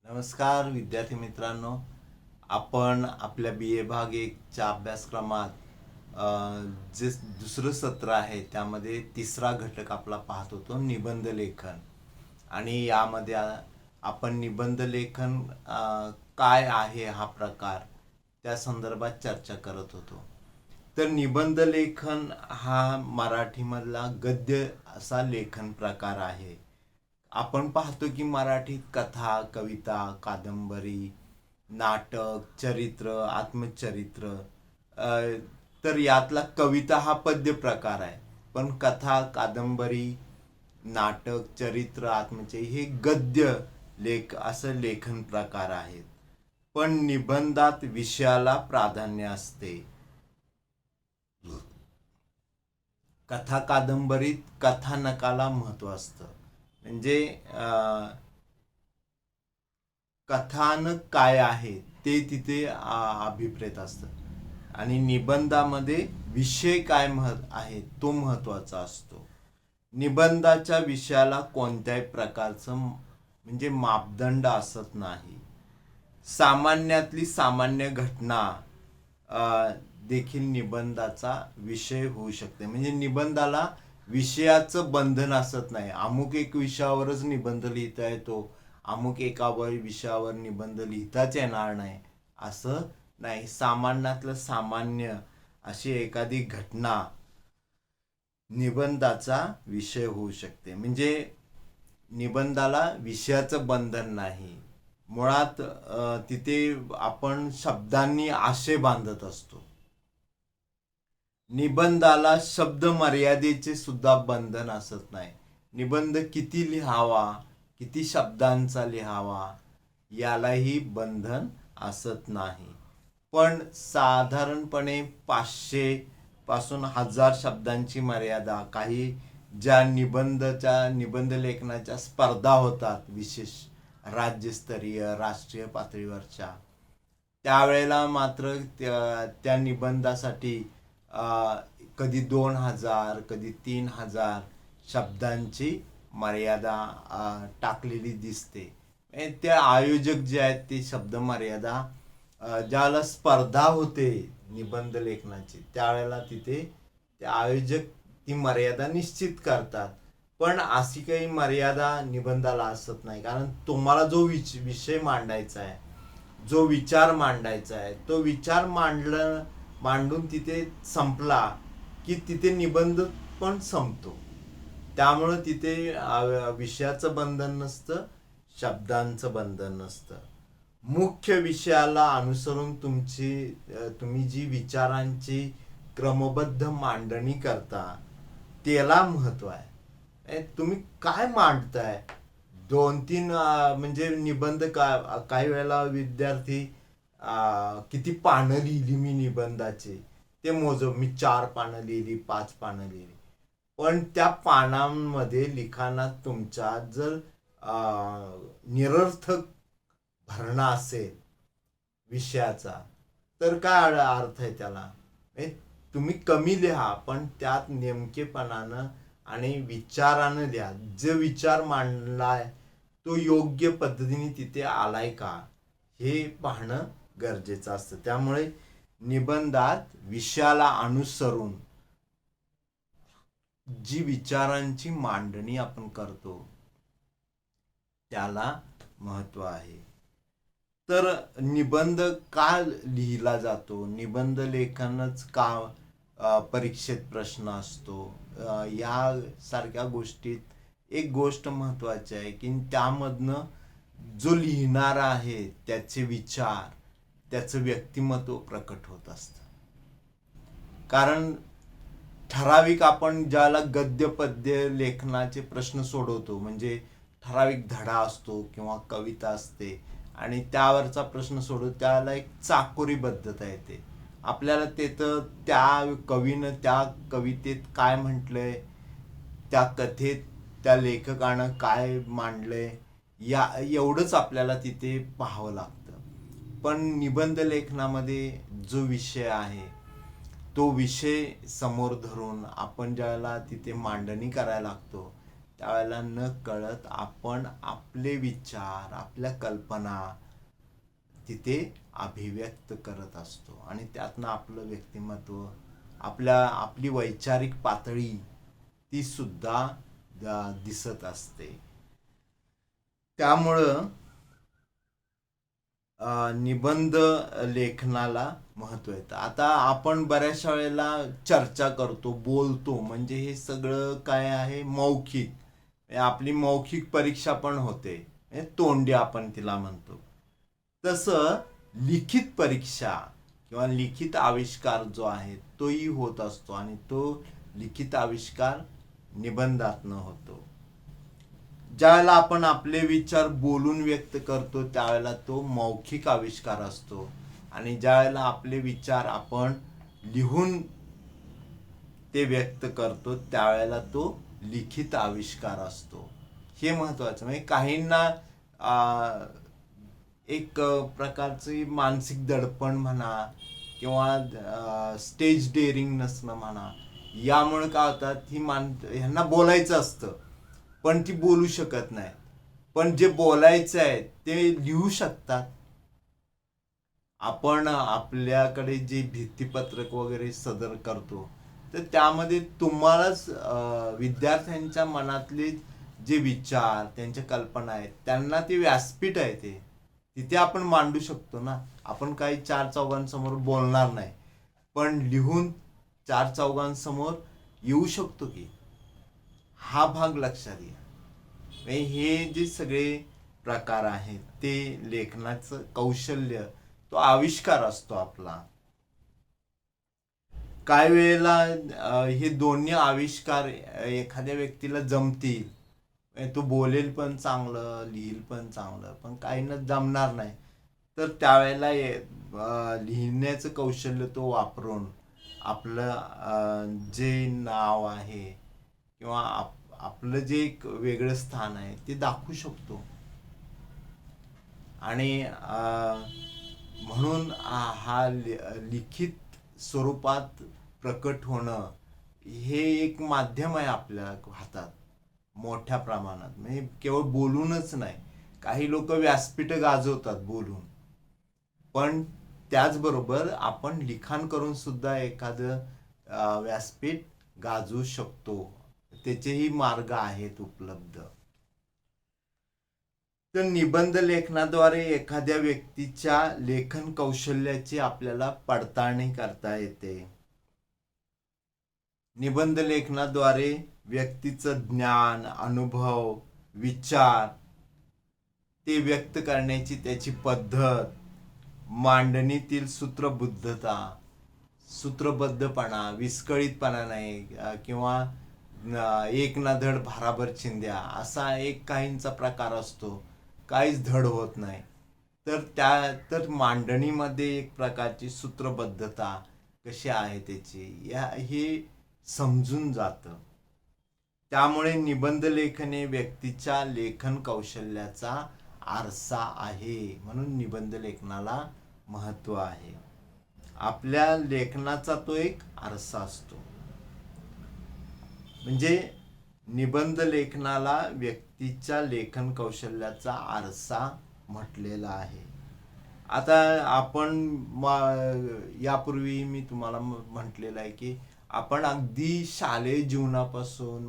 नमस्कार विद्यार्थी मित्रांनो. आपण आपल्या BA भाग 1च्या अभ्यासक्रमात अ, जे दुसरं सत्र आहे त्यामध्ये तिसरा घटक आपला पाहत होतो निबंध लेखन. आणि यामध्ये आपण निबंध लेखन काय आहे हा प्रकार त्या संदर्भात चर्चा करत होतो. तर निबंध लेखन हा मराठीमधला गद्य असा लेखन प्रकार आहे. आपण पाहतो की मराठीत कथा, कविता, कादंबरी, नाटक, चरित्र, आत्मचरित्र, अ, तर यातला कविता हा पद्य प्रकार आहे. पण कथा, कादंबरी, नाटक, चरित्र, आत्मचरित्र हे गद्य असं लेखन प्रकार आहेत. पण निबंधात विषयाला प्राधान्य असते. कथा कादंबरीत कथानकाला महत्व असतं. म्हणजे कथानक काय आहे ते तिथे अभिप्रेत असतं. आणि निबंधामध्ये विषय काय आहे तो महत्वाचा असतो. निबंधाच्या विषयाला कोणत्याही प्रकारचं म्हणजे मापदंड असत नाही. सामान्यातली सामान्य घटना देखील निबंधाचा विषय होऊ शकते. म्हणजे निबंधाला विषयाचं बंधन असत नाही. अमुक एक विषयावरच निबंध लिहिता येतो, अमुक एका विषयावर निबंध लिहिताच येणार नाही असं नाही. सामान्यातलं सामान्य अशी एखादी घटना निबंधाचा विषय होऊ शकते. म्हणजे निबंधाला विषयाचं बंधन नाही. मुळात तिथे आपण शब्दांनी आशय बांधत असतो. निबंधाला शब्द मर्यादेचे सुद्धा बंधन असत नाही. निबंध किती लिहावा, किती शब्दांचा लिहावा यालाही बंधन असत नाही. पण साधारणपणे 500 पासून 1000 शब्दांची मर्यादा, काही ज्या निबंध लेखनाच्या स्पर्धा होतात विशेष राज्यस्तरीय राष्ट्रीय पातळीवरच्या, त्यावेळेला मात्र त्या निबंधासाठी कधी 2000 कधी 3000 शब्दांची मर्यादा टाकलेली दिसते. त्या आयोजक जे आहेत ते शब्द मर्यादा ज्याला स्पर्धा होते निबंध लेखनाची त्यावेळेला तिथे ते आयोजक ती मर्यादा निश्चित करतात. पण अशी काही मर्यादा निबंधाला असत नाही. कारण तुम्हाला जो विषय मांडायचा आहे, जो विचार मांडायचा आहे, तो विचार मांडून तिथे संपला की तिथे निबंध पण संपतो. त्यामुळं तिथे विषयाचं बंधन नसतं, शब्दांचं बंधन नसतं. मुख्य विषयाला अनुसरून तुम्ही जी विचारांची क्रमबद्ध मांडणी करता त्याला महत्व आहे. तुम्ही काय मांडताय, 2-3 म्हणजे निबंध काही वेळेला विद्यार्थी किती पानं लिहिली मी निबंधाचे ते मी 4 पानं लिहिली, 5 पानं लिहिली. पण त्या पानांमध्ये लिखाणात तुमच्या जर निरर्थक भरणा असेल विषयाचा तर काय अर्थ आहे त्याला. तुम्ही कमी लिहा पण त्यात नेमकेपणानं आणि विचारानं लिहा. जे विचार मांडलाय तो योग्य पद्धतीने तिथे आलाय का हे पाहणं गरजेचं असतं. त्यामुळे निबंधात विषयाला अनुसरून जी विचारांची मांडणी आपण करतो त्याला महत्व आहे. तर निबंध का लिहिला जातो, निबंध लेखनच का परीक्षेत प्रश्न असतो, या सारख्या गोष्टीत एक गोष्ट महत्वाची आहे की त्यामधनं जो लिहिणारा आहे त्याचे विचार, त्याचं व्यक्तिमत्व प्रकट होत असतं. कारण ठराविक आपण ज्याला गद्य पद्य लेखनाचे प्रश्न सोडवतो, म्हणजे ठराविक धडा असतो किंवा कविता असते आणि त्यावरचा प्रश्न सोडवतो, त्याला एक चाकोरीबद्धता येते. आपल्याला तिथं त्या कवीनं त्या कवितेत काय म्हटलंय, त्या कथेत त्या लेखकानं काय मांडलंय या एवढंच आपल्याला तिथे पाहावं लागतं. पण निबंध लेखनामध्ये जो विषय आहे तो विषय समोर धरून आपण ज्याला तिथे मांडणी करायला लागतो त्यावेळेला न कळत आपण आपले विचार, आपल्या कल्पना तिथे अभिव्यक्त करत असतो आणि त्यातनं आपलं व्यक्तिमत्व, आपली वैचारिक पातळी ती सुद्धा दिसत असते. त्यामुळं निबंध लेखनाला महत्व येतं. आता आपण बऱ्याचशा वेळेला चर्चा करतो, बोलतो, म्हणजे हे सगळं काय आहे, मौखिक. आपली मौखिक परीक्षा पण होते, तोंडी आपण तिला म्हणतो. तसं लिखित परीक्षा किंवा लिखित आविष्कार जो आहे तोही होत असतो आणि तो लिखित आविष्कार निबंधातनं होतो. ज्यावेळेला आपण आपले विचार बोलून व्यक्त करतो त्यावेळेला तो मौखिक आविष्कार असतो आणि ज्यावेळेला आपले विचार आपण लिहून ते व्यक्त करतो त्यावेळेला तो लिखित आविष्कार असतो. हे महत्वाचं. म्हणजे काहींना एक प्रकारची मानसिक दडपण म्हणा किंवा स्टेज डेअरिंग नसणं म्हणा, यामुळे काय होतात, ह्यांना बोलायचं असतं पण ती बोलू शकत नाही. पण जे बोलायचं आहे ते लिहू शकतात. आपण आपल्याकडे जे भित्तीपत्रक वगैरे सदर करतो तर त्यामध्ये तुम्हालाच विद्यार्थ्यांच्या मनातले जे विचार, त्यांच्या कल्पना आहेत, त्यांना ते व्यासपीठ आहे, ते तिथे आपण मांडू शकतो ना. आपण काही चार चौघांसमोर बोलणार नाही, पण लिहून चार चौघांसमोर येऊ शकतो की. हा भाग लक्षात घ्या. हे जे सगळे प्रकार आहेत ते लेखनाचं कौशल्य, तो आविष्कार असतो आपला. काही वेळेला हे दोन्ही आविष्कार एखाद्या व्यक्तीला जमतील, तो बोलेल पण चांगलं, लिहिल पण चांगलं, पण काहींना जमणार नाही. तर त्यावेळेला लिहिण्याचं कौशल्य तो वापरून आपलं जे नाव आहे किंवा आपलं जे एक वेगळं स्थान आहे ते दाखवू शकतो. आणि म्हणून हा लिखित स्वरूपात प्रकट होणं हे एक माध्यम आहे आपल्या हातात मोठ्या प्रमाणात. म्हणजे केवळ बोलूनच नाही, काही लोक व्यासपीठ गाजवतात बोलून, पण त्याचबरोबर आपण लिखाण करून सुद्धा एखादं व्यासपीठ गाजवू शकतो. त्याचेही मार्ग आहेत उपलब्ध. तर निबंध लेखनाद्वारे एखाद्या व्यक्तीच्या लेखन कौशल्याची आपल्याला पडताळणी करता येते. निबंध लेखनाद्वारे व्यक्तीचं ज्ञान, अनुभव, विचार ते व्यक्त करण्याची त्याची पद्धत, मांडणीतील सूत्रबद्धपणा, विस्कळीतपणा नाही किंवा एक ना धड भाराभर चिंध्या असा एक काहींचा प्रकार असतो, काहीच धड होत नाही. तर मांडणीमध्ये एक प्रकारची सूत्रबद्धता कशी आहे त्याची हे समजून जातं. त्यामुळे निबंध लेखन हे व्यक्तीच्या लेखन कौशल्याचा आरसा आहे. म्हणून निबंध लेखनाला महत्व आहे. आपल्या लेखनाचा तो एक आरसा असतो. म्हणजे निबंध लेखनाला व्यक्तीच्या लेखन कौशल्याचा आरसा म्हटलेला आहे. आता आपण यापूर्वी मी तुम्हाला म्हटलेलं आहे की आपण अगदी शालेय जीवनापासून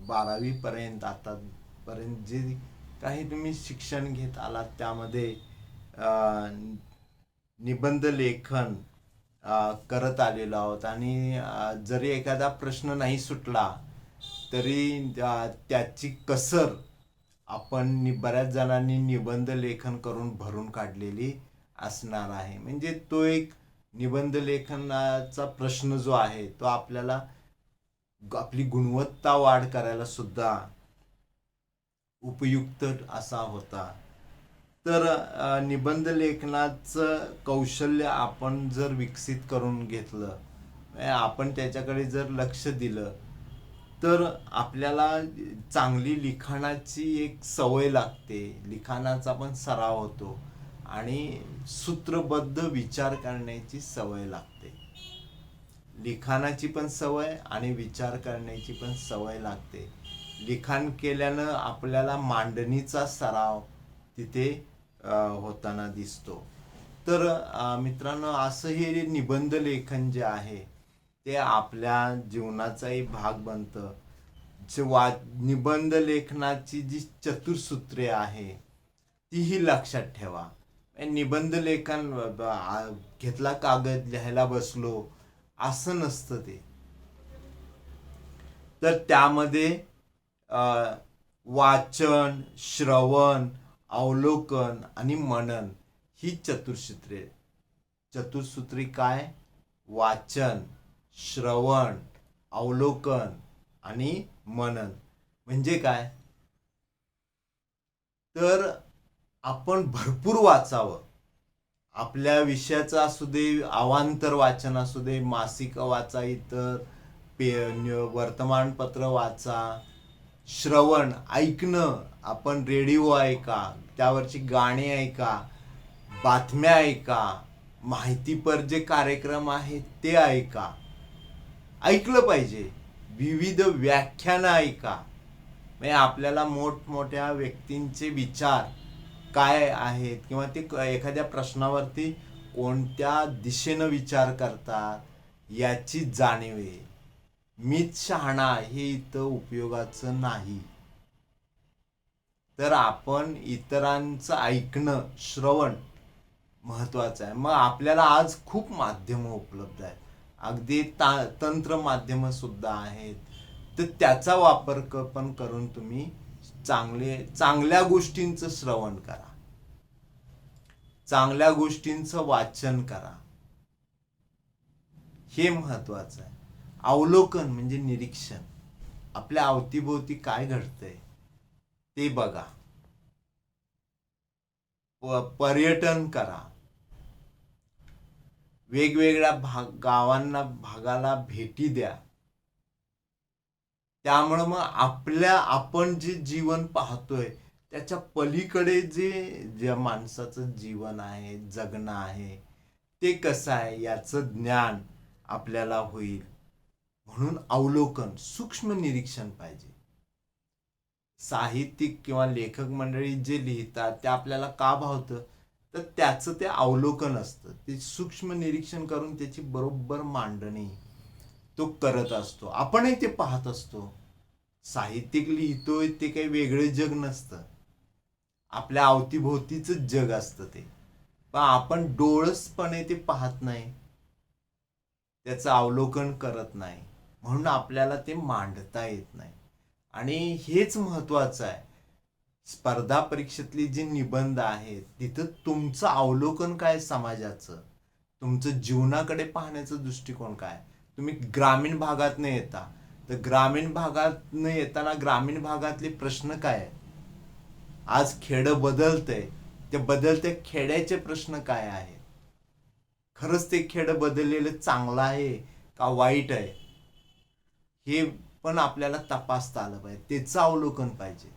12वी पर्यंत आतापर्यंत जे काही तुम्ही शिक्षण घेत आलात त्यामध्ये निबंध लेखन करत आलेलो आहोत. आणि जरी एखादा प्रश्न नाही सुटला तरी त्याची कसर आपण बऱ्याच जणांनी निबंध लेखन करून भरून काढलेली असणार आहे. म्हणजे तो एक निबंध लेखनाचा प्रश्न जो आहे तो आपल्याला आपली गुणवत्ता वाढ करायला सुद्धा उपयुक्त असा होता. तर निबंध लेखनाचं कौशल्य आपण जर विकसित करून घेतलं, आपण त्याच्याकडे जर लक्ष दिलं तर आपल्याला चांगली लिखाणाची एक सवय लागते, लिखाणाचा पण सराव होतो आणि सूत्रबद्ध विचार करण्याची सवय लागते. लिखाणाची पण सवय आणि विचार करण्याची पण सवय लागते. लिखाण केल्यानं आपल्याला मांडणीचा सराव तिथे होताना दिसतो. तर मित्रांनो, असं हे निबंध लेखन जे आहे ते आपल्या जीवनाचाही भाग बनतं. निबंध लेखनाची जी चतुसूत्रे आहे तीही लक्षात ठेवा. निबंध लेखन घेतला कागद लिहायला बसलो असं नसतं ते. तर त्यामध्ये वाचन, श्रवण, अवलोकन आणि मनन ही चतुसूत्री काय? वाचन, श्रवण, अवलोकन आणि मनन. म्हणजे काय? तर आपण भरपूर वाचावं. आपल्या विषयाचं असू दे, अवांतर वाचन असू दे, मासिक वाचा, इतर वर्तमानपत्र वाचा. श्रवण, ऐकणं, आपण रेडिओ ऐका, त्यावरची गाणी ऐका, बातम्या ऐका, माहितीपर जे कार्यक्रम आहेत ते ऐका. ऐकलं पाहिजे. विविध व्याख्यानं ऐका. म्हणजे आपल्याला मोठमोठ्या व्यक्तींचे विचार काय आहेत किंवा ते एखाद्या प्रश्नावरती कोणत्या दिशेनं विचार करतात याची जाणीव आहे. मीच शहाणा हे इथं उपयोगाचं नाही. तर आपण इतरांचं ऐकणं, श्रवण महत्वाचं आहे. मग आपल्याला आज खूप माध्यमं उपलब्ध आहेत, अगदी तंत्र माध्यमं सुद्धा आहेत. तर त्याचा वापर पण करून तुम्ही चांगल्या गोष्टींचं श्रवण करा, चांगल्या गोष्टींचं वाचन करा. हे महत्वाचं आहे. अवलोकन म्हणजे निरीक्षण. आपल्या अवतीभोवती काय घडतंय ते बघा. पर्यटन करा. वेगवेगळ्या भागाला भेटी द्या. त्यामुळं मग आपण जे जीवन पाहतोय त्याच्या पलीकडे जे माणसाचं जीवन आहे, जगणं आहे, ते कसं आहे याचं ज्ञान आपल्याला होईल. म्हणून अवलोकन, सूक्ष्म निरीक्षण पाहिजे. साहित्यिक किंवा लेखक मंडळी जे लिहितात ते आपल्याला का भावतं? तर त्याचं ते अवलोकन असतं. ते सूक्ष्म निरीक्षण करून त्याची बरोबर मांडणी तो करत असतो. आपणही ते पाहत असतो. साहित्यिक लिहितोय ते काही वेगळं जग नसतं, आपल्या अवतीभोवतीच जग असतं ते. पण आपण डोळसपणे ते पाहत नाही, त्याचं अवलोकन करत नाही, म्हणून आपल्याला ते मांडता येत नाही. आणि हेच महत्वाचं आहे. स्पर्धा परीक्षेतली जी निबंध आहेत तिथं तुमचं अवलोकन काय, समाजाचं, तुमचं जीवनाकडे पाहण्याचा दृष्टिकोन काय. तुम्ही ग्रामीण भागातनं येता, तर ग्रामीण भागातनं येताना ग्रामीण भागातले प्रश्न काय आहेत? आज खेडं बदलतंय, ते बदलत्या खेड्याचे प्रश्न काय आहेत? खरंच ते खेडं बदललेलं चांगलं आहे का वाईट आहे, हे पण आपल्याला तपासता आलं पाहिजे. त्याचं अवलोकन पाहिजे.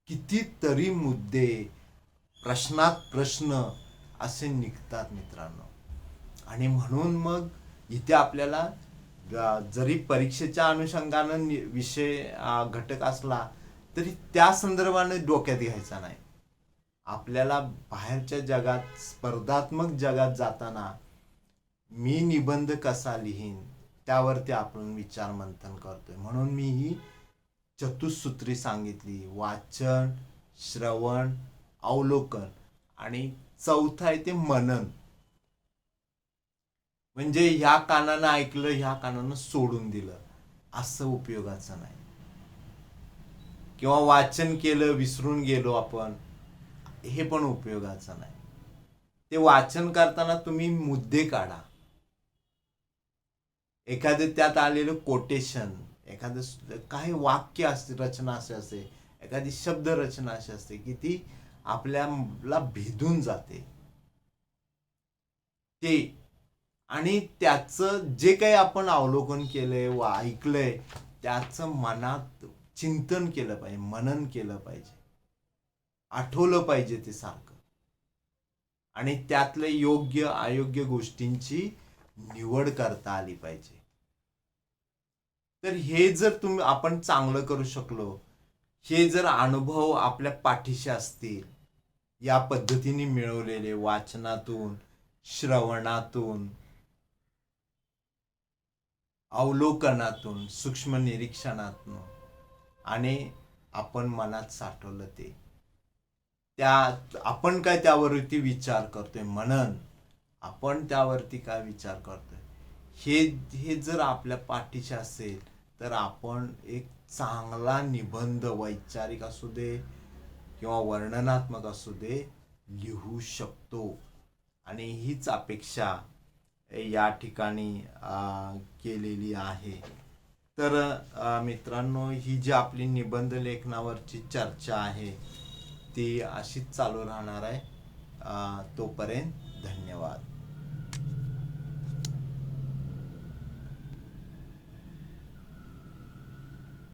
कितीतरी मुद्दे, प्रश्नात प्रश्न असे निघतात मित्रांनो. आणि म्हणून मग इथे आपल्याला जरी परीक्षेच्या अनुषंगानं विषय घटक असला तरी त्या संदर्भाने डोक्यात घ्यायचा नाही. आपल्याला बाहेरच्या जगात, स्पर्धात्मक जगात जाताना मी निबंध कसा लिहीन त्यावरती आपण विचार मंथन करतोय. म्हणून मी ही चतुसूत्री सांगितली: वाचन, श्रवण, अवलोकन आणि चौथं आहे ते मनन. म्हणजे ह्या कानानं ऐकलं, ह्या कानानं सोडून दिलं असं उपयोगाचं नाही. किंवा वाचन केलं विसरून गेलो आपण, हे पण उपयोगाचं नाही. ते वाचन करताना तुम्ही मुद्दे काढा. एखादं त्यात आलेलं कोटेशन, एखादं काही वाक्य असते, रचना असे असते, एखादी शब्द रचना अशी असते की ती आपल्याला भेदून जाते. ते आणि त्याचं जे काही आपण अवलोकन केलंय व ऐकलंय त्याचं मनात चिंतन केलं पाहिजे, मनन केलं पाहिजे, आठवलं पाहिजे ते सारखं. आणि त्यातले योग्य अयोग्य गोष्टींची निवड करता आली पाहिजे. तर हे जर आपण चांगलं करू शकलो, हे जर अनुभव आपल्या पाठीशी असतील, या पद्धतीने मिळवलेले वाचनातून, श्रवणातून, अवलोकनातून, सूक्ष्म निरीक्षणातून, आणि आपण मनात साठवलं ते, त्या आपण काय त्यावरती विचार करतोय, मनन, आपण त्यावरती काय विचार करतोय, हे हे जर आपल्या पाठीशी असेल, तर आपण एक चांगला निबंध, वैचारिक असू दे किंवा वर्णनात्मक असू दे, लिहू शकतो. आणि हीच अपेक्षा या ठिकाणी केलेली आहे. तर मित्रांनो, ही जी आपली निबंध लेखनावरची चर्चा आहे ती अशीच चालू राहणार आहे. तोपर्यंत धन्यवाद.